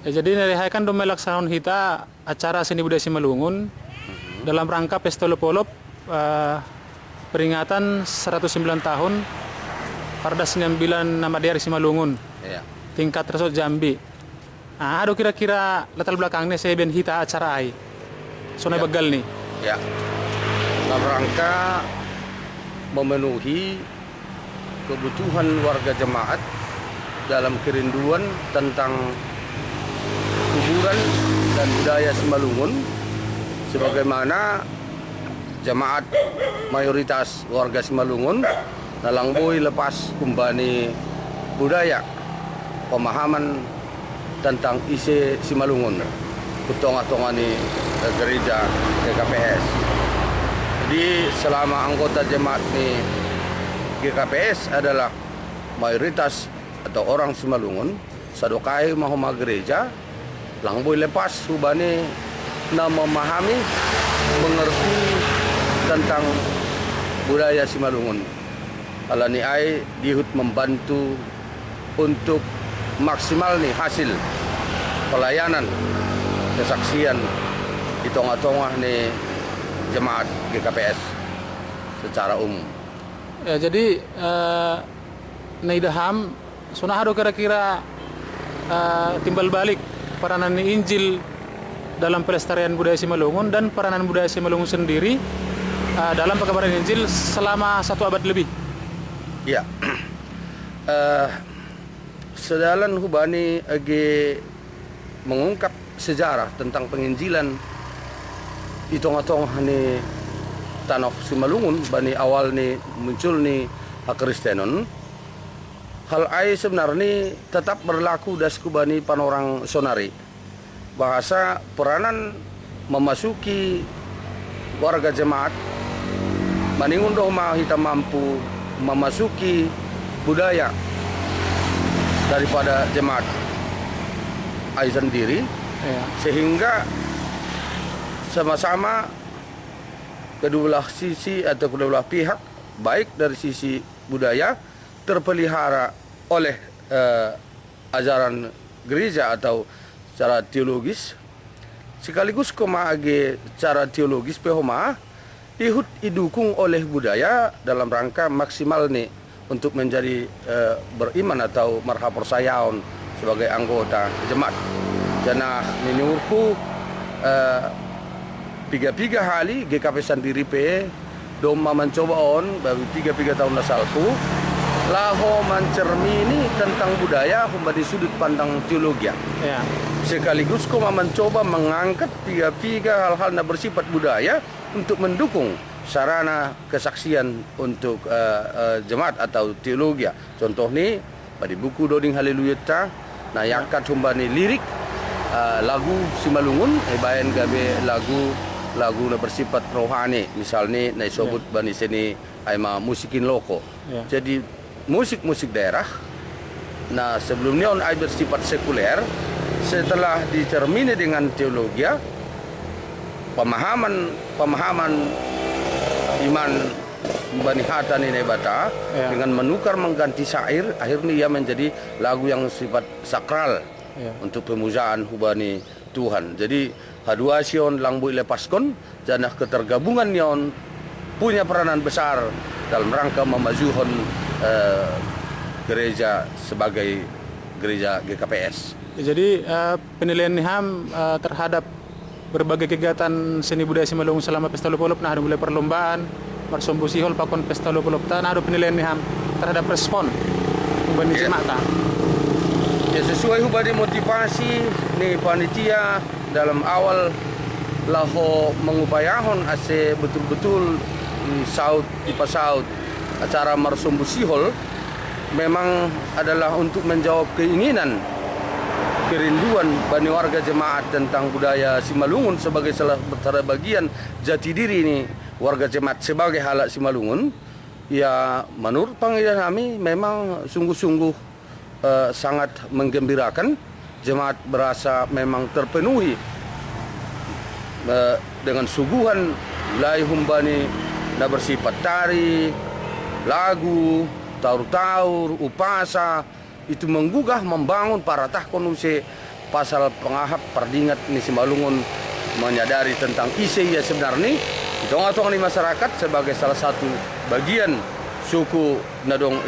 Ya, jadi nilai kan dong melaksanakan kita acara seni budaya Simalungun dalam rangka Pesta Lopolop peringatan 109 tahun Pardas 9 nama daerah Simalungun Ya. tingkat tersebut Jambi. Nah, ada kira-kira latar belakangnya saya ben hita acara ai. Sonai Ya. begal nih. Ya. Dalam rangka memenuhi kebutuhan warga jemaat dalam kerinduan tentang kuburan dan budaya Simalungun, sebagaimana jemaat mayoritas warga Simalungun nalangboi lepas kumbani budaya pemahaman tentang isi Simalungun kutong-tongani gereja GKPS. Jadi selama anggota jemaat ni GKPS adalah mayoritas atau orang Simalungun, sadokai mahoma gereja langboi lepas subani na memahami, mengerti tentang budaya Simalungun. Alani ai dihut membantu untuk maksimal nih hasil pelayanan kesaksian di tengah-tengah nih jemaat GKPS secara umum. Ya, jadi Naidaham sunah ada kira-kira timbal balik peranan Injil dalam pelestarian budaya Simalungun dan peranan budaya Simalungun sendiri dalam pengabaran Injil selama 1 abad lebih. Ya, sedalan hubani age mengungkap sejarah tentang penginjilan di tengah-tengah ni tanah Simalungun bani awal ni muncul ni Kristenon. Hal ai sebenarnya tetap berlaku dasku bani panorang sonari. Bahasa peranan memasuki warga jemaat maningun doh mah kita mampu memasuki budaya daripada jemaat ai sendiri, Ya. sehingga sama-sama kedua belah sisi atau kedua belah pihak baik dari sisi budaya terpelihara oleh ajaran gereja atau secara teologis, sekaligus age cara teologis pehoma didukung oleh budaya dalam rangka maksimal nih untuk menjadi beriman atau marha persayaon sebagai anggota jemaat. Jana menurutku tiga kali GKP sendiri pe doma mencoba on baru 3 tahun lasalku laho mencermini tentang budaya dari sudut pandang teologi. Ya. Sekaligus koma mencoba mengangkat tiga hal-hal yang bersifat budaya untuk mendukung sarana kesaksian untuk jemaat atau teologi. Contoh ni pada buku Doding Haleluya ta na yakat humbani lirik lagu Simalungun bayan gabe lagu na bersifat rohani, misalnya na disebut bani sini aima musikin loko. Ya. Jadi musik-musik daerah nah sebelumnya on ai bersifat sekuler, setelah dicermini dengan teologi, pemahaman iman Bani Hatan ini bata Ya. dengan menukar mengganti syair, akhirnya ia menjadi lagu yang sifat sakral Ya. untuk pemujaan hubani Tuhan. Jadi hadua sion langbui lepaskon janah ketergabungan yon punya peranan besar dalam rangka memajukan gereja sebagai gereja GKPS. Jadi penilaian Niham terhadap berbagai kegiatan seni budaya Simalungun selama Pesta Lopolop, nah ada mulai perlombaan, marsombu sihol, pakon Pesta Lopolop, nah ada penilaian Niham terhadap respon membanding jemaat. Ya, sesuai hubadi motivasi nih panitia dalam awal laho mengupayakan ase betul-betul di pasaut acara marsombu sihol memang adalah untuk menjawab keinginan kerinduan bani warga jemaat tentang budaya Simalungun sebagai salah bagian jati diri ini warga jemaat sebagai halak Simalungun. Ya menurut panggilan kami memang sungguh-sungguh sangat menggembirakan. Jemaat berasa memang terpenuhi dengan suguhan mulai humbani na bersifat tari, lagu, taur-taur, upasa, itu menggugah membangun para tahkon use pasal pengahap perdingat ni Simalungun menyadari tentang isi ya sebenarnya hitong-hitong di masyarakat sebagai salah satu bagian suku Nadong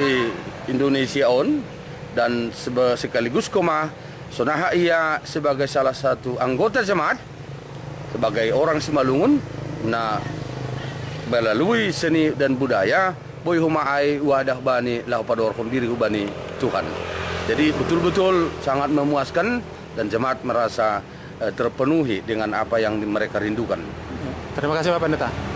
Indonesia on dan sekaligus koma sonaha ia sebagai salah satu anggota jemaat sebagai orang Simalungun na melalui seni dan budaya boy humaai wadah bani lau padorkon diri bani Tuhan. Jadi betul-betul sangat memuaskan dan jemaat merasa terpenuhi dengan apa yang mereka rindukan. Terima kasih Pak Pendeta.